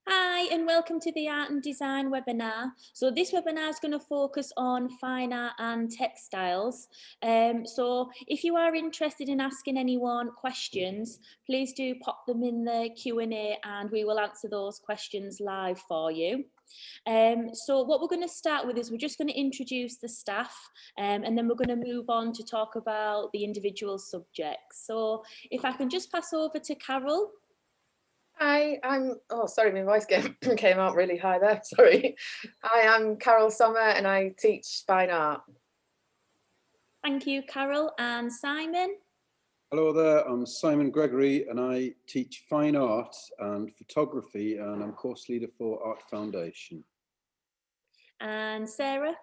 Hi, and welcome to the Art and Design webinar. So this webinar is going to focus on fine art and textiles. So if you are interested in asking anyone questions, please do pop them in the Q&A and we will answer those questions live for you. So what we're going to start with is we're just going to introduce the staff and then we're going to move on to talk about the individual subjects. So if I can just pass over to Carol. Hi, oh, sorry, my voice came out really high there, sorry. Hi, I'm Carol Sommer and I teach fine art. Thank you, Carol. And Simon? Hello there, I'm Simon Gregory and I teach fine art and photography and I'm course leader for Art Foundation. And Sarah?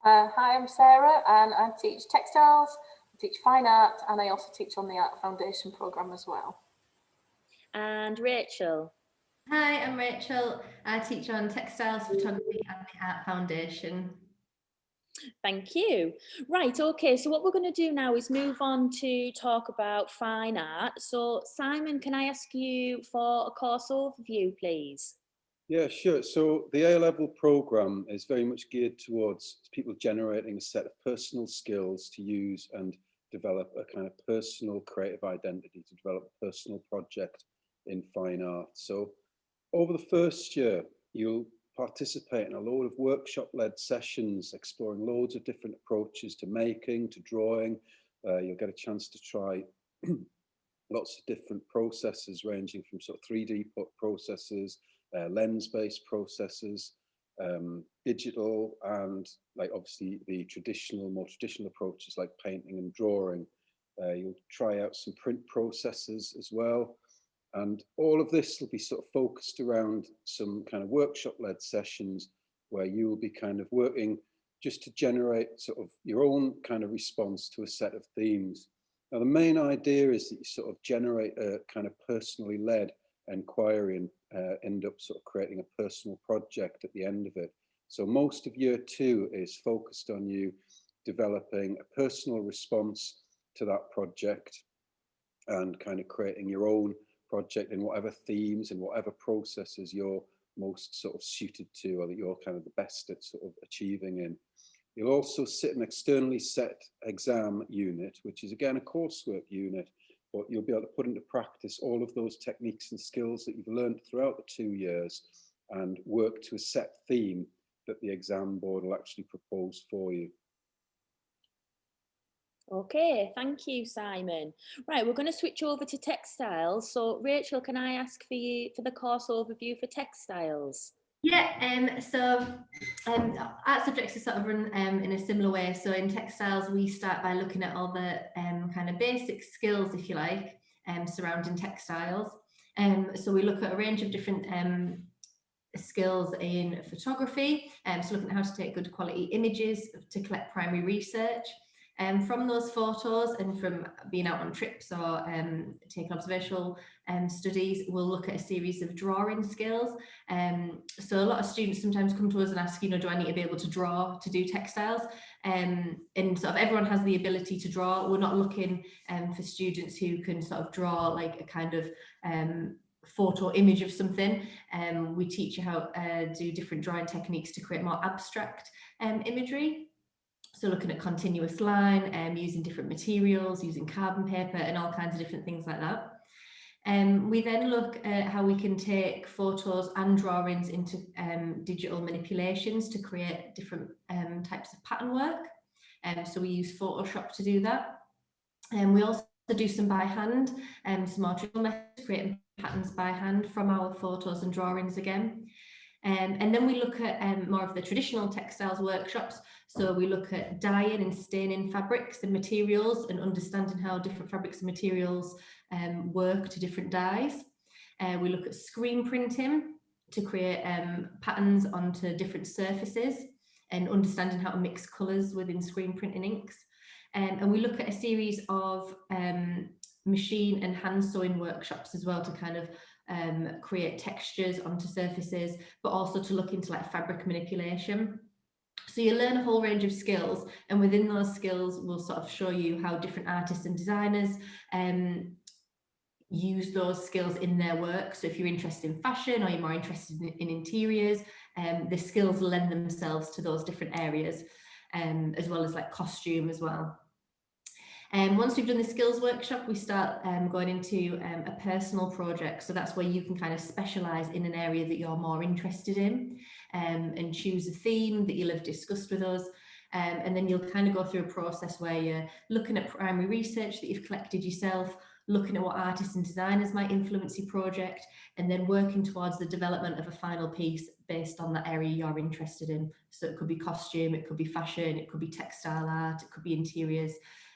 Hi, I'm Sarah and I teach textiles, I teach fine art and I also teach on the Art Foundation programme as well. And Rachel? Hi, I'm Rachel. I teach on textiles, photography and the Art Foundation. Thank you. Right, okay, so what we're going to do now is move on to talk about fine art. So Simon, can I ask you for a course overview, please? Yeah, sure. So the A Level programme is very much geared towards people generating a set of personal skills to use and develop a kind of personal creative identity, to develop a personal project in fine art. So over the first year, you'll participate in a load of workshop-led sessions, exploring loads of different approaches to making, to drawing. You'll get a chance to try lots of different processes ranging from sort of 3D processes, lens-based processes, digital, and like obviously the more traditional approaches like painting and drawing. You'll try out some print processes as well. And all of this will be sort of focused around some kind of workshop-led sessions where you will be kind of working just to generate sort of your own kind of response to a set of themes. Now, the main idea is that you sort of generate a kind of personally led inquiry and end up sort of creating a personal project at the end of it. So most of year two is focused on you developing a personal response to that project and kind of creating your own project in whatever themes and whatever processes you're most sort of suited to or that you're kind of the best at sort of achieving in. You'll also sit an externally set exam unit, which is again a coursework unit, but you'll be able to put into practice all of those techniques and skills that you've learned throughout the 2 years and work to a set theme that the exam board will actually propose for you. Okay, thank you, Simon. Right, we're going to switch over to textiles. So Rachel, can I ask for you for the course overview for textiles? Yeah, art subjects are sort of run in a similar way. So in textiles, we start by looking at all the kind of basic skills, if you like, surrounding textiles. So we look at a range of different skills in photography, so looking at how to take good quality images, to collect primary research. From those photos and from being out on trips or taking observational studies, we'll look at a series of drawing skills. So a lot of students sometimes come to us and ask, do I need to be able to draw to do textiles? And sort of everyone has the ability to draw. We're not looking for students who can sort of draw like a kind of photo image of something. We teach you how to do different drawing techniques to create more abstract imagery. So looking at continuous line, using different materials, using carbon paper and all kinds of different things like that. We then look at how we can take photos and drawings into digital manipulations to create different types of pattern work. So we use Photoshop to do that. And we also do some by hand, some more traditional methods, creating patterns by hand from our photos and drawings again. And then we look at more of the traditional textiles workshops. So we look at dyeing and staining fabrics and materials and understanding how different fabrics and materials work to different dyes. We look at screen printing to create patterns onto different surfaces and understanding how to mix colours within screen printing inks. And we look at a series of machine and hand sewing workshops as well to kind of create textures onto surfaces, but also to look into like fabric manipulation. So you learn a whole range of skills, and within those skills we'll sort of show you how different artists and designers use those skills in their work. So if you're interested in fashion or you're more interested in interiors, the skills lend themselves to those different areas, as well as like costume as well. And once we've done the skills workshop, we start going into a personal project. So that's where you can kind of specialise in an area that you're more interested in, and choose a theme that you'll have discussed with us. And then you'll kind of go through a process where you're looking at primary research that you've collected yourself, looking at what artists and designers might influence your project, and then working towards the development of a final piece based on that area you're interested in. So it could be costume, it could be fashion, it could be textile art, it could be interiors.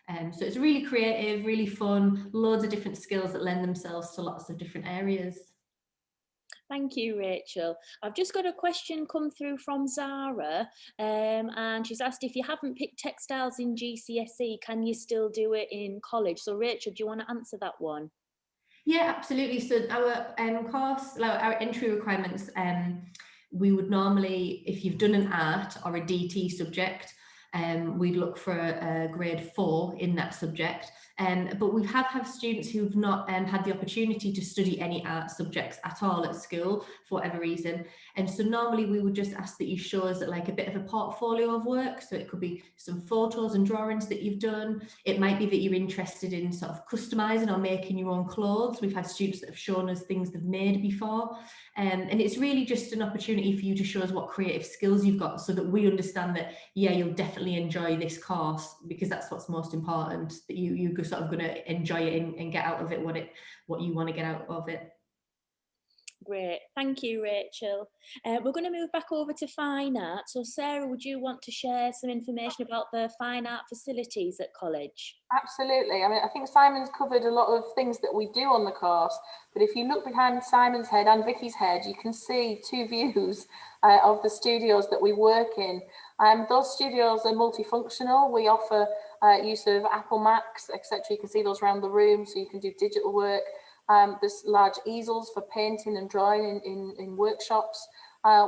So it's really creative, really fun, loads of different skills that lend themselves to lots of different areas. Thank you, Rachel. I've just got a question come through from Zara, and she's asked, if you haven't picked textiles in GCSE, can you still do it in college? So Rachel, do you want to answer that one? Yeah, absolutely. So our course, our entry requirements, we would normally, if you've done an art or a DT subject, we'd look for a grade 4 in that subject. But we have students who've not had the opportunity to study any art subjects at all at school for whatever reason. And so normally we would just ask that you show us like a bit of a portfolio of work. So it could be some photos and drawings that you've done. It might be that you're interested in sort of customizing or making your own clothes. We've had students that have shown us things they've made before. And it's really just an opportunity for you to show us what creative skills you've got, so that we understand that, yeah, you'll definitely enjoy this course, because that's what's most important, that you're sort of going to enjoy it and get out of it what you want to get out of it. Great, thank you, Rachel. We're going to move back over to fine art. So Sarah, would you want to share some information about the fine art facilities at college? Absolutely. I mean, I think Simon's covered a lot of things that we do on the course, but if you look behind Simon's head and Vicky's head, you can see two views of the studios that we work in. Those studios are multifunctional. We offer use of Apple Macs, etc. You can see those around the room, so you can do digital work. There's large easels for painting and drawing in workshops.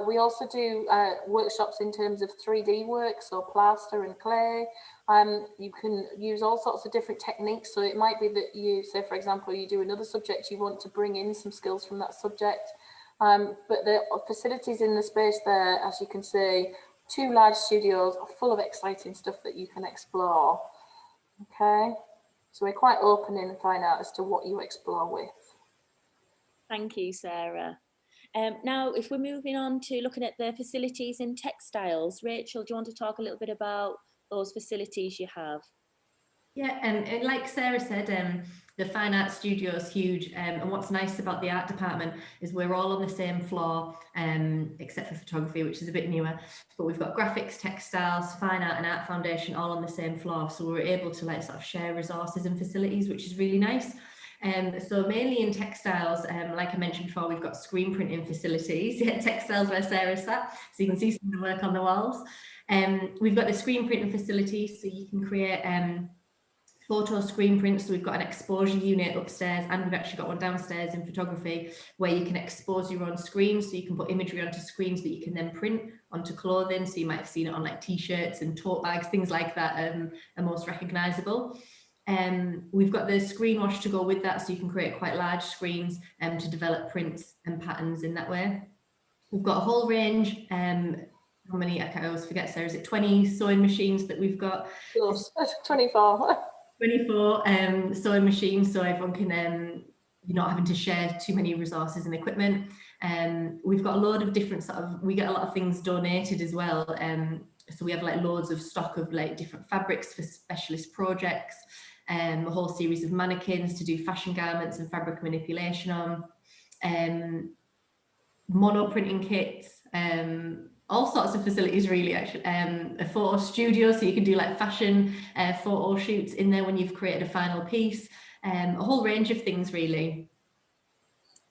We also do workshops in terms of 3D work, so plaster and clay. You can use all sorts of different techniques. So it might be that you, say for example, you do another subject, you want to bring in some skills from that subject. But the facilities in the space there, as you can see, 2 large studios are full of exciting stuff that you can explore. Okay, so we're quite open in fine art as to what you explore with. Thank you, Sarah. Now, if we're moving on to looking at the facilities in textiles, Rachel, do you want to talk a little bit about those facilities you have? Yeah, and like Sarah said, the fine art studio is huge, and what's nice about the art department is we're all on the same floor, except for photography, which is a bit newer, but we've got graphics, textiles, fine art and art foundation all on the same floor, so we're able to like sort of share resources and facilities, which is really nice. So mainly in textiles, like I mentioned before, we've got screen printing facilities at Textiles where Sarah sat, so you can see some of the work on the walls. We've got the screen printing facilities, so you can create photo screen prints. So we've got an exposure unit upstairs, and we've actually got one downstairs in photography where you can expose your own screens, so you can put imagery onto screens that you can then print onto clothing. So you might have seen it on like t-shirts and tote bags, things like that are most recognizable. We've got the screen wash to go with that, so you can create quite large screens to develop prints and patterns in that way. We've got a whole range, how many, I always forget, Sarah, is it 20 sewing machines that we've got? Yes, 24. 24 sewing machines, so everyone can, you're not having to share too many resources and equipment. We've got a load of different we get a lot of things donated as well. So we have like loads of stock of like different fabrics for specialist projects, a whole series of mannequins to do fashion garments and fabric manipulation on, mono printing kits, all sorts of facilities really, actually. A photo studio, so you can do like fashion photo shoots in there when you've created a final piece, a whole range of things really.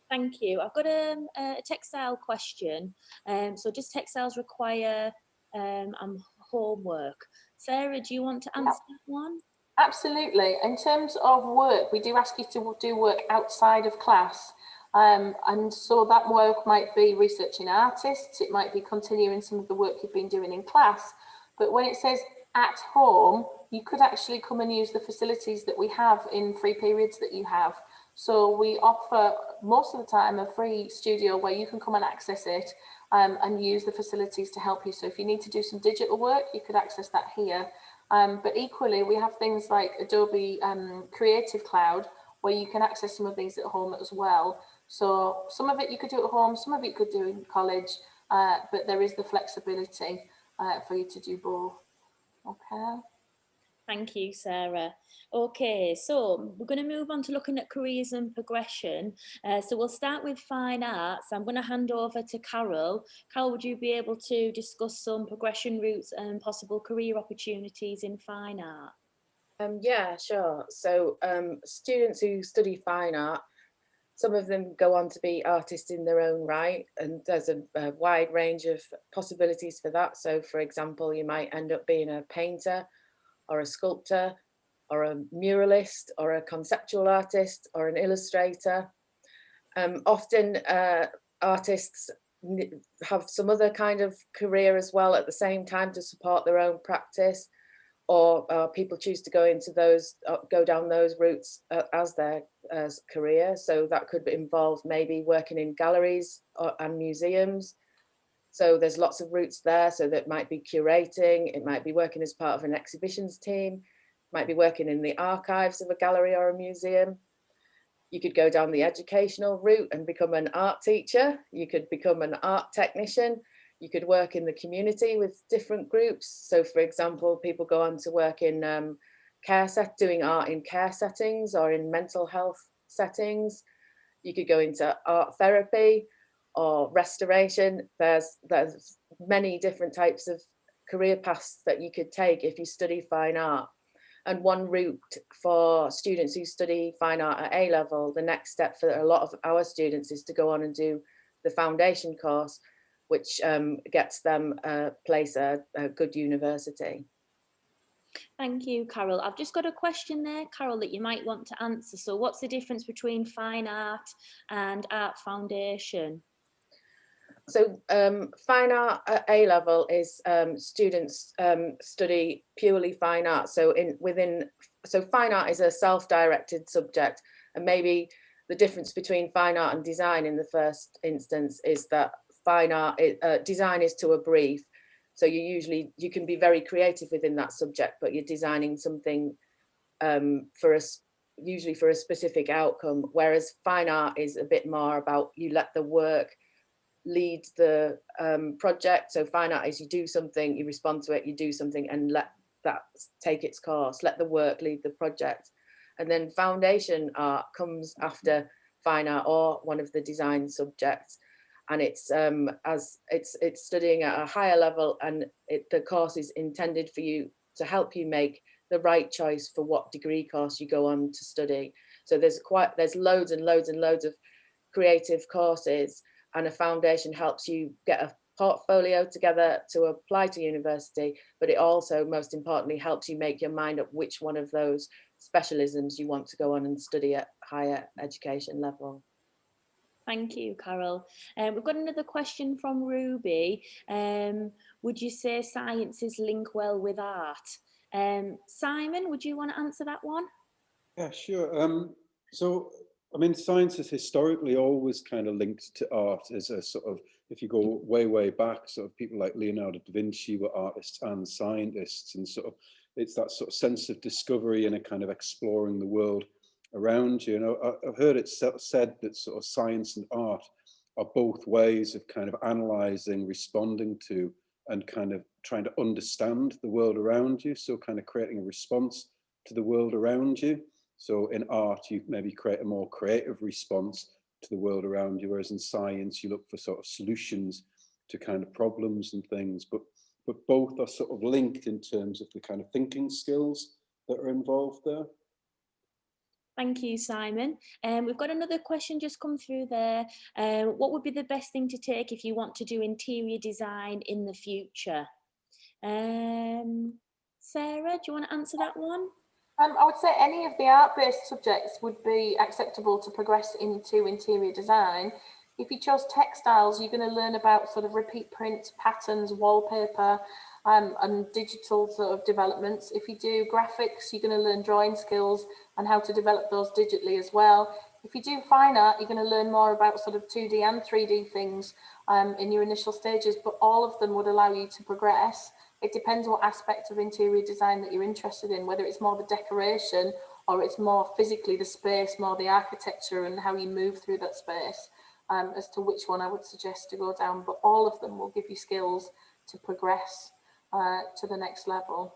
Thank you. I've got a textile question. So does textiles require homework? Sarah, do you want to answer that one? Absolutely. In terms of work, we do ask you to do work outside of class. And so that work might be researching artists, it might be continuing some of the work you've been doing in class. But when it says at home, you could actually come and use the facilities that we have in free periods that you have. So we offer most of the time a free studio where you can come and access it and use the facilities to help you. So if you need to do some digital work, you could access that here. But equally, we have things like Adobe Creative Cloud, where you can access some of these at home as well. So some of it you could do at home, some of it you could do in college, but there is the flexibility for you to do both. Okay. Thank you, Sarah. Okay, so we're going to move on to looking at careers and progression. So we'll start with fine arts. I'm going to hand over to Carol. Carol, would you be able to discuss some progression routes and possible career opportunities in fine art? Yeah, sure. So students who study fine art, some of them go on to be artists in their own right, and there's a wide range of possibilities for that. So for example, you might end up being a painter or a sculptor or a muralist or a conceptual artist or an illustrator. Often artists have some other kind of career as well at the same time to support their own practice, or people choose to go down those routes as their career. So that could involve maybe working in galleries and museums. So there's lots of routes there. So that might be curating, it might be working as part of an exhibitions team, might be working in the archives of a gallery or a museum. You could go down the educational route and become an art teacher. You could become an art technician. You could work in the community with different groups. So for example, people go on to work in doing art in care settings or in mental health settings. You could go into art therapy or restoration. There's many different types of career paths that you could take if you study fine art. And one route for students who study fine art at A level, the next step for a lot of our students is to go on and do the foundation course, which gets them a place at a good university. Thank you, Carol. I've just got a question there, Carol, that you might want to answer. So what's the difference between fine art and art foundation? So fine art at A level is students study purely fine art. So fine art is a self-directed subject, and maybe the difference between fine art and design in the first instance is that fine art design is to a brief. So you can be very creative within that subject, but you're designing something usually for a specific outcome. Whereas fine art is a bit more about you let the work lead the project. So fine art is you do something, you respond to it, you do something, and let that take its course. Let the work lead the project. And then foundation art comes after fine art or one of the design subjects, and it's studying at a higher level, and the course is intended for you to help you make the right choice for what degree course you go on to study. So there's loads and loads and loads of creative courses, and a foundation helps you get a portfolio together to apply to university, but it also, most importantly, helps you make your mind up which one of those specialisms you want to go on and study at higher education level. Thank you, Carol. We've got another question from Ruby. Would you say sciences link well with art? Simon, would you want to answer that one? Yeah, sure. So, I mean, science has historically always kind of linked to art as a sort of, if you go way, way back, sort of people like Leonardo da Vinci were artists and scientists, and sort of it's that sort of sense of discovery and a kind of exploring the world around you. You know, I've heard it said that sort of science and art are both ways of kind of analysing, responding to, and kind of trying to understand the world around you. So kind of creating a response to the world around you. So in art, you maybe create a more creative response to the world around you, whereas in science, you look for sort of solutions to kind of problems and things. But both are sort of linked in terms of the kind of thinking skills that are involved there. Thank you, Simon. We've got another question just come through there. What would be the best thing to take if you want to do interior design in the future? Sarah, do you want to answer that one? I would say any of the art-based subjects would be acceptable to progress into interior design. If you chose textiles, you're going to learn about sort of repeat print, patterns, wallpaper, and digital sort of developments. If you do graphics, you're going to learn drawing skills and how to develop those digitally as well. If you do fine art, you're going to learn more about sort of 2D and 3D things in your initial stages, but all of them would allow you to progress. It depends what aspect of interior design that you're interested in, whether it's more the decoration or it's more physically the space, more the architecture and how you move through that space, as to which one I would suggest to go down. But all of them will give you skills to progress to the next level.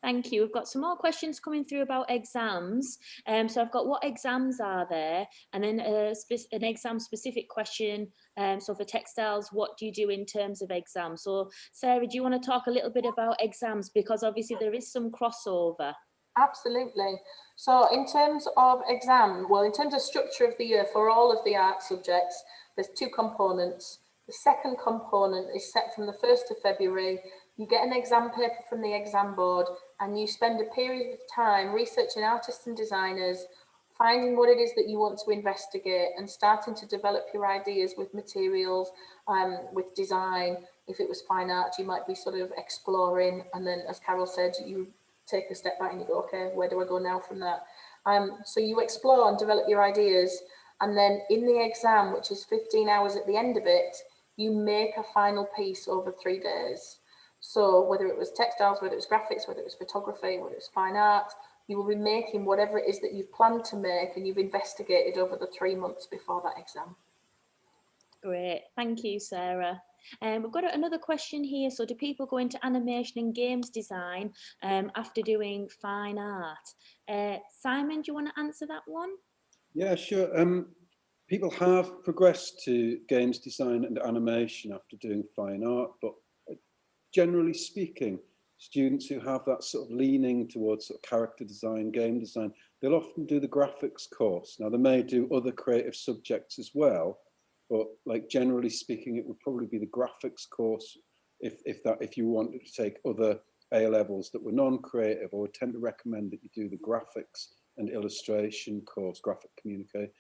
Thank you. We've got some more questions coming through about exams. So I've got what exams are there, and then an exam specific question. So for textiles, what do you do in terms of exams? So Sarah, do you want to talk a little bit about exams, because obviously there is some crossover? Absolutely. So in terms of exam, well, in terms of structure of the year for all of the art subjects, there's two components. The second component is set from the 1st of February. You get an exam paper from the exam board and you spend a period of time researching artists and designers, finding what it is that you want to investigate and starting to develop your ideas with materials, with design. If it was fine art, you might be sort of exploring, and then as Carol said, you take a step back and you go, okay, where do I go now from that? So you explore and develop your ideas, and then in the exam, which is 15 hours at the end of it, you make a final piece over 3 days. So whether it was textiles, whether it was graphics, whether it was photography, whether it was fine art, you will be making whatever it is that you've planned to make and you've investigated over the 3 months before that exam. Great, thank you, Sarah. We've got another question here. So do people go into animation and games design after doing fine art? Simon, do you want to answer that one? Yeah, sure. People have progressed to games design and animation after doing fine art, but generally speaking, students who have that sort of leaning towards sort of character design, game design, they'll often do the graphics course. Now, they may do other creative subjects as well, but like generally speaking, it would probably be the graphics course if you wanted to take other A levels that were non-creative. I would tend to recommend that you do the graphics and illustration course, graphic communication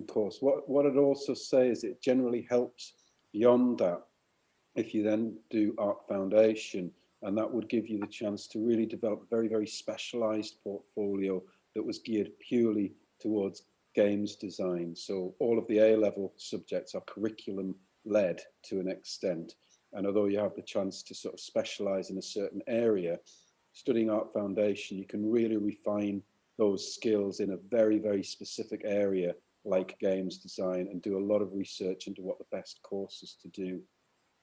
course. What I'd also say is it generally helps beyond that if you then do art foundation, and that would give you the chance to really develop a very, very specialized portfolio that was geared purely towards games design. So all of the A-level subjects are curriculum led to an extent. And although you have the chance to sort of specialize in a certain area, studying art foundation, you can really refine those skills in a very, very specific area like games design, and do a lot of research into what the best courses to do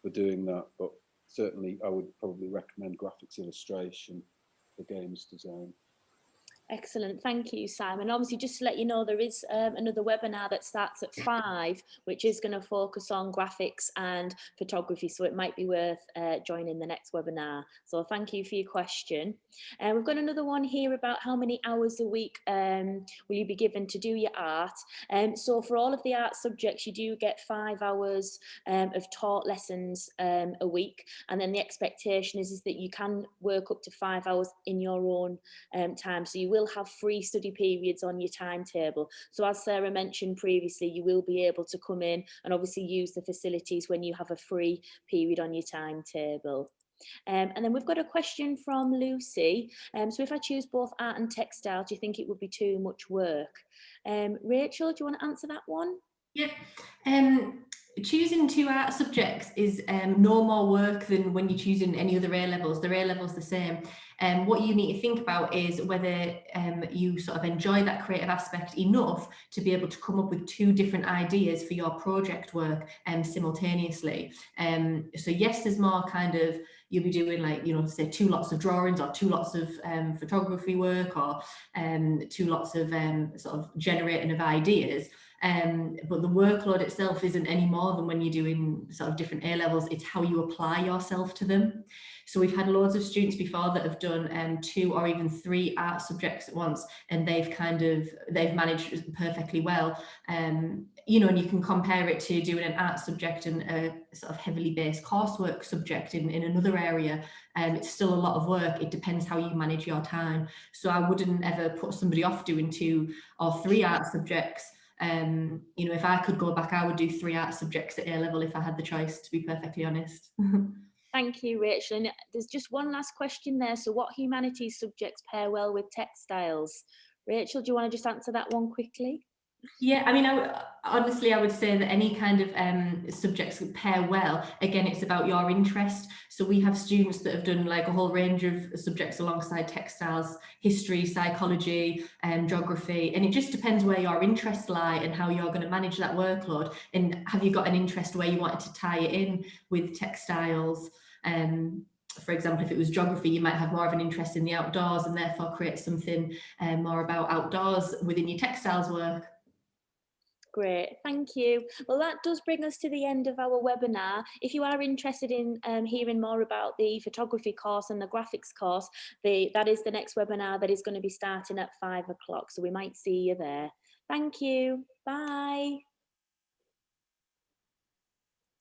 for doing that. But certainly I would probably recommend graphics illustration for games design. Excellent, thank you, Simon. Obviously, just to let you know, there is another webinar that starts at 5, which is going to focus on graphics and photography, so it might be worth joining the next webinar. So thank you for your question. We've got another one here about how many hours a week will you be given to do your art. So for all of the art subjects, you do get 5 hours of taught lessons a week, and then the expectation is that you can work up to 5 hours in your own time. So you will have free study periods on your timetable. So as Sarah mentioned previously, you will be able to come in and obviously use the facilities when you have a free period on your timetable. And then we've got a question from Lucy. So if I choose both art and textile, do you think it would be too much work? Rachel, do you want to answer that one? Yep. Choosing 2 art subjects is no more work than when you're choosing any other A levels. Their A levels the same. What you need to think about is whether you sort of enjoy that creative aspect enough to be able to come up with 2 different ideas for your project work simultaneously. So yes, there's more kind of, you'll be doing like, you know, say 2 lots of drawings or 2 lots of photography work, or 2 lots of sort of generating of ideas. But the workload itself isn't any more than when you're doing sort of different A levels. It's how you apply yourself to them. So we've had loads of students before that have done 2 or even 3 art subjects at once, and they've managed perfectly well. You know, and you can compare it to doing an art subject and a sort of heavily based coursework subject in another area. It's still a lot of work. It depends how you manage your time. So I wouldn't ever put somebody off doing 2 or 3 art subjects. You know, if I could go back, I would do 3 art subjects at A level if I had the choice, to be perfectly honest. Thank you, Rachel. And there's just one last question there. So what humanities subjects pair well with textiles? Rachel, do you want to just answer that one quickly? Yeah, I mean, honestly, I would say that any kind of subjects would pair well. Again, it's about your interest. So we have students that have done like a whole range of subjects alongside textiles, history, psychology, geography, and it just depends where your interests lie and how you're going to manage that workload. And have you got an interest where you wanted to tie it in with textiles? For example, if it was geography, you might have more of an interest in the outdoors and therefore create something more about outdoors within your textiles work. Great, thank you. Well, that does bring us to the end of our webinar. If you are interested in hearing more about the photography course and the graphics course, that is the next webinar that is going to be starting at 5 o'clock. So we might see you there. Thank you. Bye.